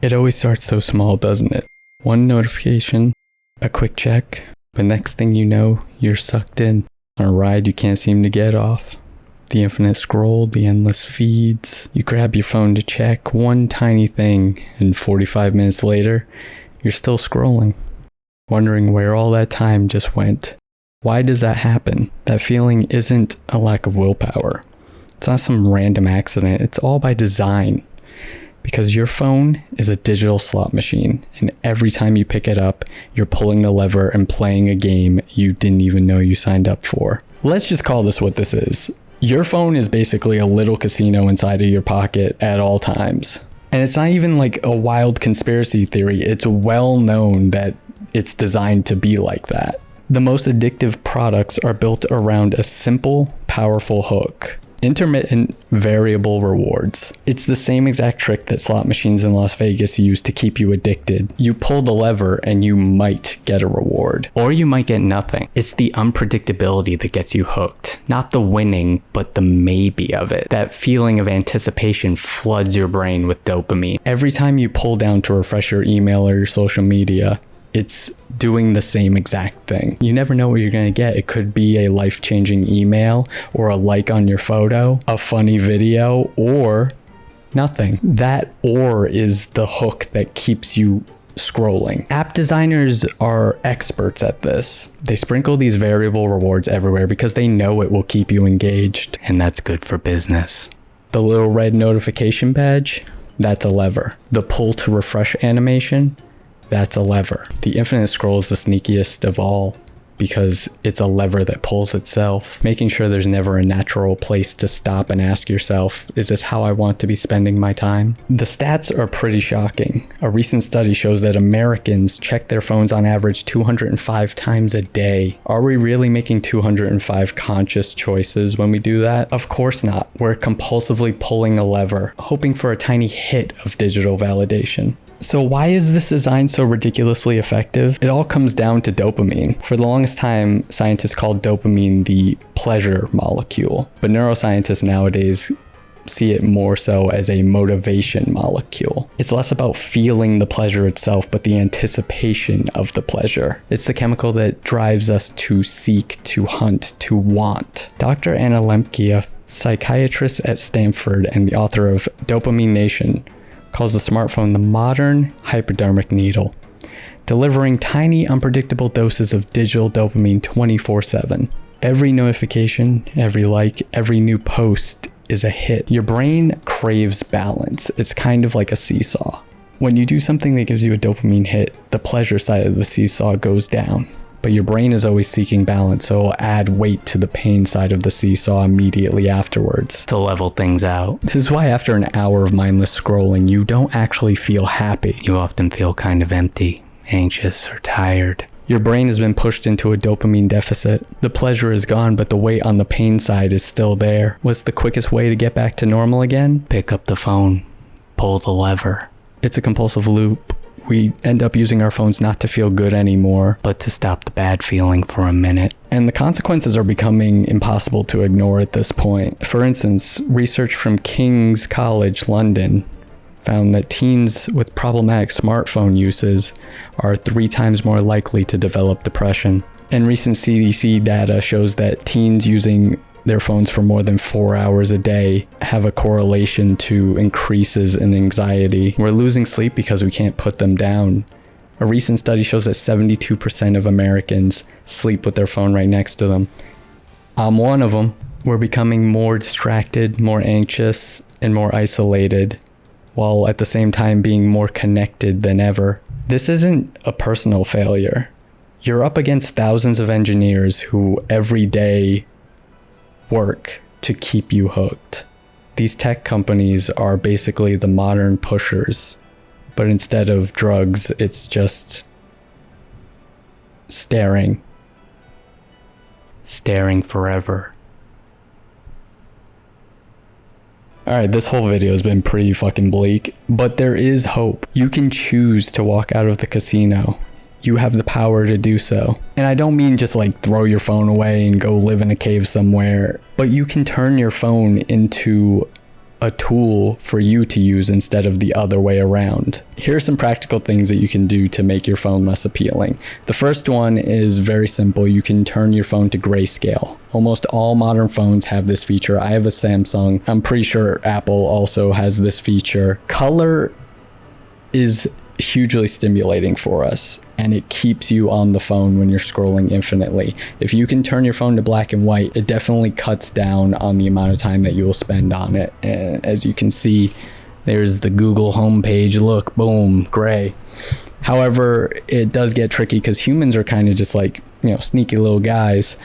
It always starts so small, doesn't it? One notification, a quick check, but next thing you know, you're sucked in on a ride you can't seem to get off. The infinite scroll, the endless feeds. You grab your phone to check one tiny thing, and 45 minutes later, you're still scrolling, wondering where all that time just went. Why does that happen? That feeling isn't a lack of willpower. It's not some random accident. It's all by design. Because your phone is a digital slot machine, and every time you pick it up, you're pulling the lever and playing a game you didn't even know you signed up for. Let's just call this what this is. Your phone is basically a little casino inside of your pocket at all times. And it's not even like a wild conspiracy theory. It's well known that it's designed to be like that. The most addictive products are built around a simple, powerful hook. Intermittent variable rewards. It's the same exact trick that slot machines in Las Vegas use to keep you addicted. You pull the lever and you might get a reward. Or you might get nothing. It's the unpredictability that gets you hooked. Not the winning, but the maybe of it. That feeling of anticipation floods your brain with dopamine. Every time you pull down to refresh your email or your social media, it's doing the same exact thing. You never know what you're going to get. It could be a life-changing email or a like on your photo, a funny video, or nothing. That or is the hook that keeps you scrolling. App designers are experts at this. They sprinkle these variable rewards everywhere because they know it will keep you engaged, and that's good for business. The little red notification badge, that's a lever. The pull to refresh animation, that's a lever. The infinite scroll is the sneakiest of all because it's a lever that pulls itself, making sure there's never a natural place to stop and ask yourself, is this how I want to be spending my time? The stats are pretty shocking. A recent study shows that Americans check their phones on average 205 times a day. Are we really making 205 conscious choices when we do that? Of course not. We're compulsively pulling a lever, hoping for a tiny hit of digital validation. So why is this design so ridiculously effective? It all comes down to dopamine. For the longest time, scientists called dopamine the pleasure molecule, but neuroscientists nowadays see it more so as a motivation molecule. It's less about feeling the pleasure itself, but the anticipation of the pleasure. It's the chemical that drives us to seek, to hunt, to want. Dr. Anna Lembke, a psychiatrist at Stanford and the author of Dopamine Nation, calls the smartphone the modern hypodermic needle, delivering tiny, unpredictable doses of digital dopamine 24/7. Every notification, every like, every new post is a hit. Your brain craves balance. It's kind of like a seesaw. When you do something that gives you a dopamine hit, the pleasure side of the seesaw goes down. But your brain is always seeking balance, so it'll add weight to the pain side of the seesaw immediately afterwards to level things out. This is why after an hour of mindless scrolling, you don't actually feel happy. You often feel kind of empty, anxious, or tired. Your brain has been pushed into a dopamine deficit. The pleasure is gone, but the weight on the pain side is still there. What's the quickest way to get back to normal again? Pick up the phone, pull the lever. It's a compulsive loop. We end up using our phones not to feel good anymore, but to stop the bad feeling for a minute. And the consequences are becoming impossible to ignore at this point. For instance, research from King's College London found that teens with problematic smartphone uses are 3 times more likely to develop depression. And recent CDC data shows that teens using their phones for more than 4 hours a day have a correlation to increases in anxiety. We're losing sleep because we can't put them down. A recent study shows that 72% of Americans sleep with their phone right next to them. I'm one of them. We're becoming more distracted, more anxious, and more isolated, while at the same time being more connected than ever. This isn't a personal failure. You're up against thousands of engineers who every day work to keep you hooked. These tech companies are basically the modern pushers, but instead of drugs, it's just staring forever. Alright, this whole video has been pretty fucking bleak, but there is hope. You can choose to walk out of the casino. You have the power to do so. And I don't mean just like throw your phone away and go live in a cave somewhere, but you can turn your phone into a tool for you to use instead of the other way around. Here are some practical things that you can do to make your phone less appealing. The first one is very simple. You can turn your phone to grayscale. Almost all modern phones have this feature. I have a Samsung. I'm pretty sure Apple also has this feature. Color is hugely stimulating for us, and it keeps you on the phone when you're scrolling infinitely. If you can turn your phone to black and white, it definitely cuts down on the amount of time that you will spend on it. And as you can see, there's the Google homepage. Look, boom, gray. However, it does get tricky because humans are kind of just like, sneaky little guys.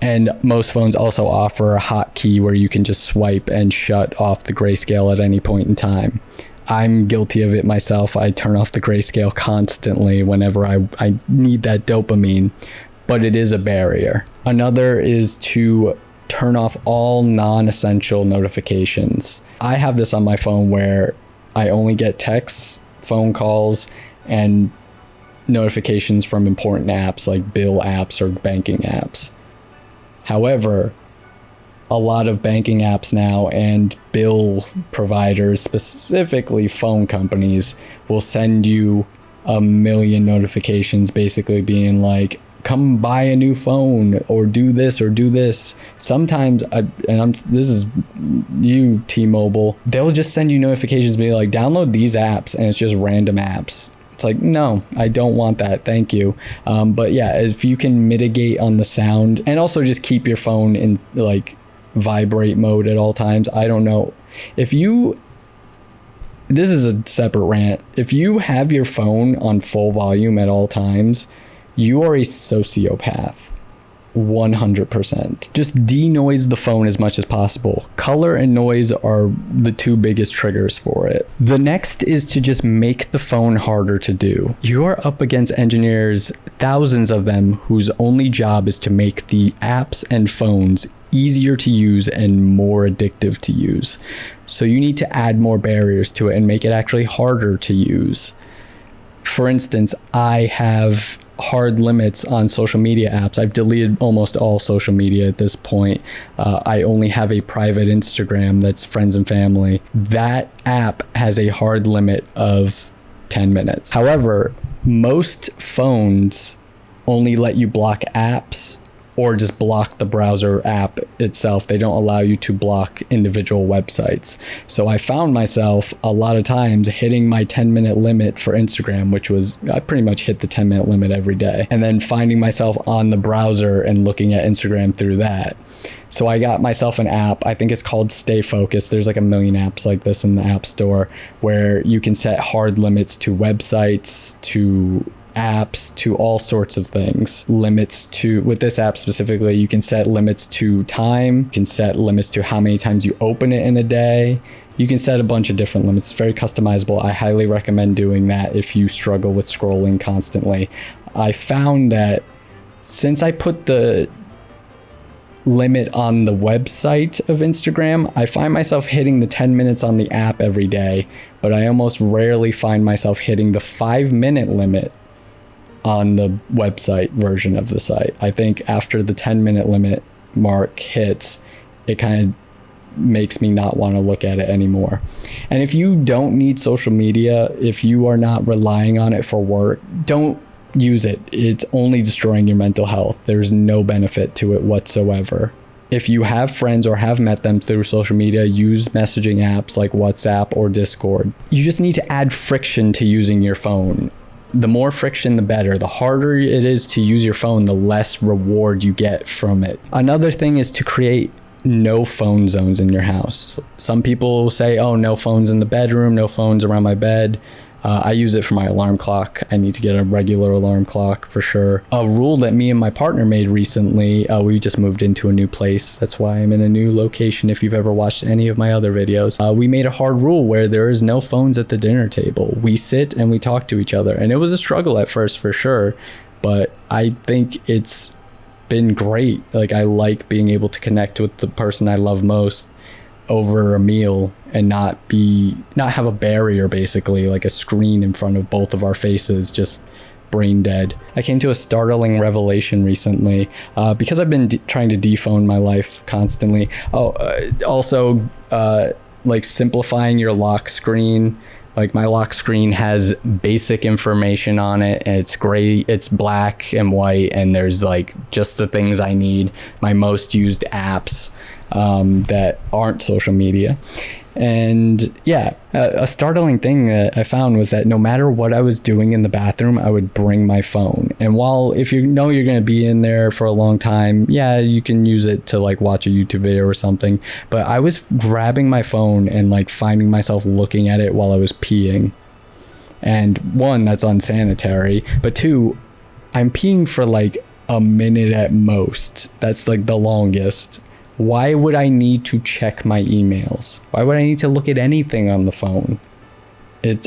And most phones also offer a hotkey where you can just swipe and shut off the grayscale at any point in time. I'm guilty of it myself. I turn off the grayscale constantly whenever I need that dopamine, but it is a barrier. Another is to turn off all non-essential notifications. I have this on my phone where I only get texts, phone calls, and notifications from important apps like bill apps or banking apps. However, a lot of banking apps now and bill providers, specifically phone companies, will send you a million notifications basically being like, come buy a new phone or do this or do this. Sometimes, this is you, T-Mobile, they'll just send you notifications being like, download these apps, and it's just random apps. It's like, no, I don't want that. Thank you. But yeah, if you can mitigate on the sound and also just keep your phone in like vibrate mode at all times. I don't know if this is a separate rant. If you have your phone on full volume at all times, you are a sociopath. 100%. Just denoise the phone as much as possible. Color and noise are the two biggest triggers for it. The next is to just make the phone harder to do. You're up against engineers, thousands of them, whose only job is to make the apps and phones easier to use and more addictive to use. So you need to add more barriers to it and make it actually harder to use. For instance, I have hard limits on social media apps. I've deleted almost all social media at this point. I only have a private Instagram that's friends and family. That app has a hard limit of 10 minutes. However, most phones only let you block apps or just block the browser app itself. They don't allow you to block individual websites. So I found myself a lot of times hitting my 10-minute limit for Instagram, which was, I pretty much hit the 10-minute limit every day, and then finding myself on the browser and looking at Instagram through that. So I got myself an app, I think it's called Stay Focused. There's like a million apps like this in the App Store where you can set hard limits to websites, to apps, to all sorts of things. Limits to, with this app specifically, you can set limits to time, you can set limits to how many times you open it in a day. You can set a bunch of different limits. It's very customizable. I highly recommend doing that if you struggle with scrolling constantly. I found that since I put the limit on the website of Instagram, I find myself hitting the 10 minutes on the app every day, but I almost rarely find myself hitting the 5-minute limit on the website version of the site. I think after the 10-minute limit mark hits, it kind of makes me not want to look at it anymore. And if you don't need social media, if you are not relying on it for work, don't use it. It's only destroying your mental health. There's no benefit to it whatsoever. If you have friends or have met them through social media, use messaging apps like WhatsApp or Discord. You just need to add friction to using your phone. The more friction, the better. The harder it is to use your phone, the less reward you get from it. Another thing is to create no phone zones in your house. Some people say, oh, no phones in the bedroom, no phones around my bed. I use it for my alarm clock. I need to get a regular alarm clock for sure. A rule that me and my partner made recently, we just moved into a new place. That's why I'm in a new location. If you've ever watched any of my other videos, we made a hard rule where there is no phones at the dinner table. We sit and we talk to each other. And it was a struggle at first for sure, but I think it's been great. Like, I like being able to connect with the person I love most over a meal and not have a barrier, basically like a screen in front of both of our faces, just brain dead. I came to a startling revelation recently because I've been trying to defone my life constantly. like simplifying your lock screen. Like my lock screen has basic information on it, and it's gray, it's black and white, and there's like just the things I need, my most used apps that aren't social media. And yeah, a startling thing that I found was that no matter what I was doing in the bathroom, I would bring my phone. And while if you know you're going to be in there for a long time, yeah, you can use it to like watch a YouTube video or something. But I was grabbing my phone and like finding myself looking at it while I was peeing. And one, that's unsanitary. But two, I'm peeing for like a minute at most. That's like the longest. Why would I need to check my emails? Why would I need to look at anything on the phone?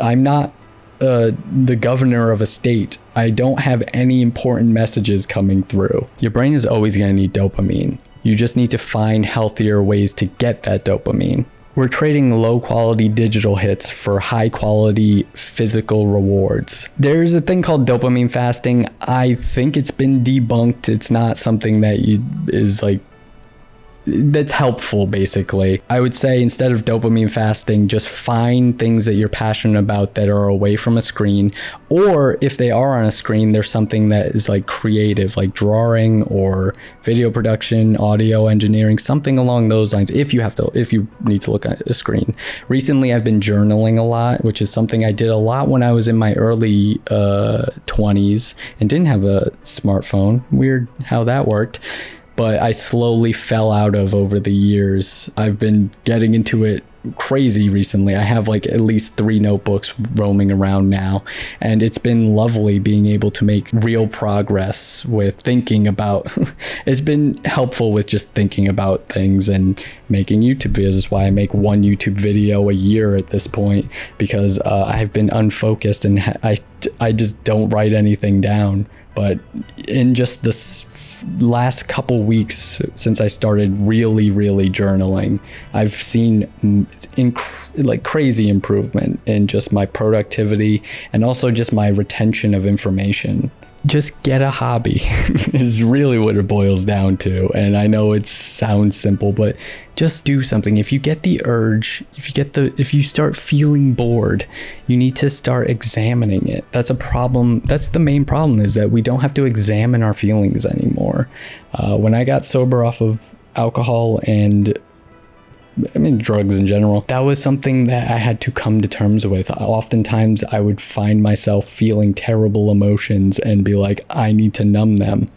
I'm not the governor of a state. I don't have any important messages coming through. Your brain is always going to need dopamine. You just need to find healthier ways to get that dopamine. We're trading low quality digital hits for high quality physical rewards. There's a thing called dopamine fasting. I think it's been debunked. It's not something that is like that's helpful. Basically, I would say instead of dopamine fasting, just find things that you're passionate about that are away from a screen, or if they are on a screen, there's something that is like creative, like drawing or video production, audio engineering, something along those lines. If you need to look at a screen. Recently I've been journaling a lot, which is something I did a lot when I was in my early 20s and didn't have a smartphone. Weird how that worked. But I slowly fell out of over the years. I've been getting into it crazy recently. I have like at least 3 notebooks roaming around now, and it's been lovely being able to make real progress with thinking about it's been helpful with just thinking about things and making YouTube videos. That's why I make 1 YouTube video a year at this point, because I've been unfocused and I just don't write anything down. But in just this last couple weeks since I started really journaling, I've seen like crazy improvement in just my productivity and also just my retention of information. Just get a hobby is really what it boils down to. And I know it sounds simple, but just do something. If you get the urge, if you start feeling bored, you need to start examining it. That's a problem. That's the main problem, is that we don't have to examine our feelings anymore. When I got sober off of alcohol and drugs in general, that was something that I had to come to terms with. Oftentimes I would find myself feeling terrible emotions and be like, I need to numb them.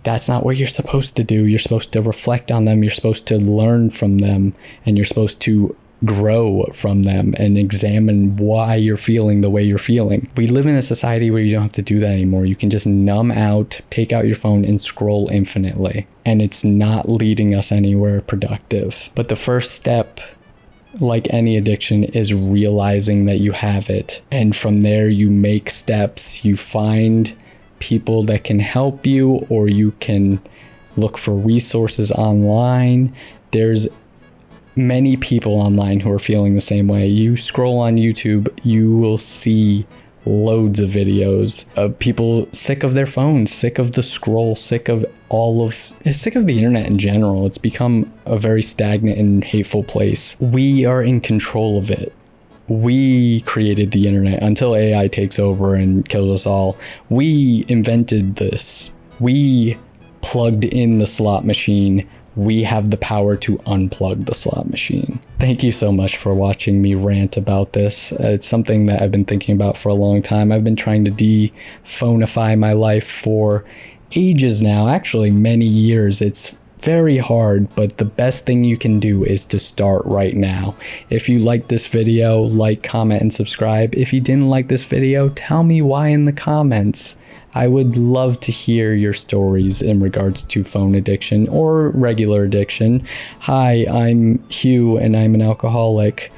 That's not what you're supposed to do. You're supposed to reflect on them. You're supposed to learn from them, and you're supposed to grow from them and examine why you're feeling the way you're feeling. We live in a society where you don't have to do that anymore. You can just numb out, take out your phone and scroll infinitely, and it's not leading us anywhere productive. But the first step, like any addiction, is realizing that you have it, and from there you make steps. You find people that can help you, or you can look for resources online. There's many people online who are feeling the same way. You scroll on YouTube, you will see loads of videos of people sick of their phones, sick of the scroll, sick of the internet in general. It's become a very stagnant and hateful place. We are in control of it. We created the internet until AI takes over and kills us all. We invented this. We plugged in the slot machine. We have the power to unplug the slot machine. Thank you so much for watching me rant about this. It's something that I've been thinking about for a long time. I've been trying to de-phonify my life for ages now, actually many years. It's very hard, but the best thing you can do is to start right now. If you like this video, like, comment, and subscribe. If you didn't like this video, tell me why in the comments. I would love to hear your stories in regards to phone addiction or regular addiction. Hi, I'm Hugh and I'm an alcoholic.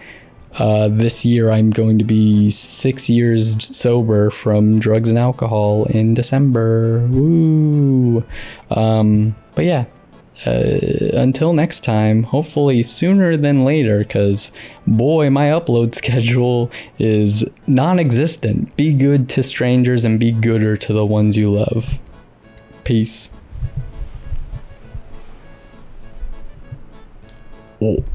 This year I'm going to be 6 years sober from drugs and alcohol in December. Woo! But yeah. Until next time, hopefully sooner than later, because boy, my upload schedule is non-existent. Be good to strangers and be gooder to the ones you love. Peace. Oh.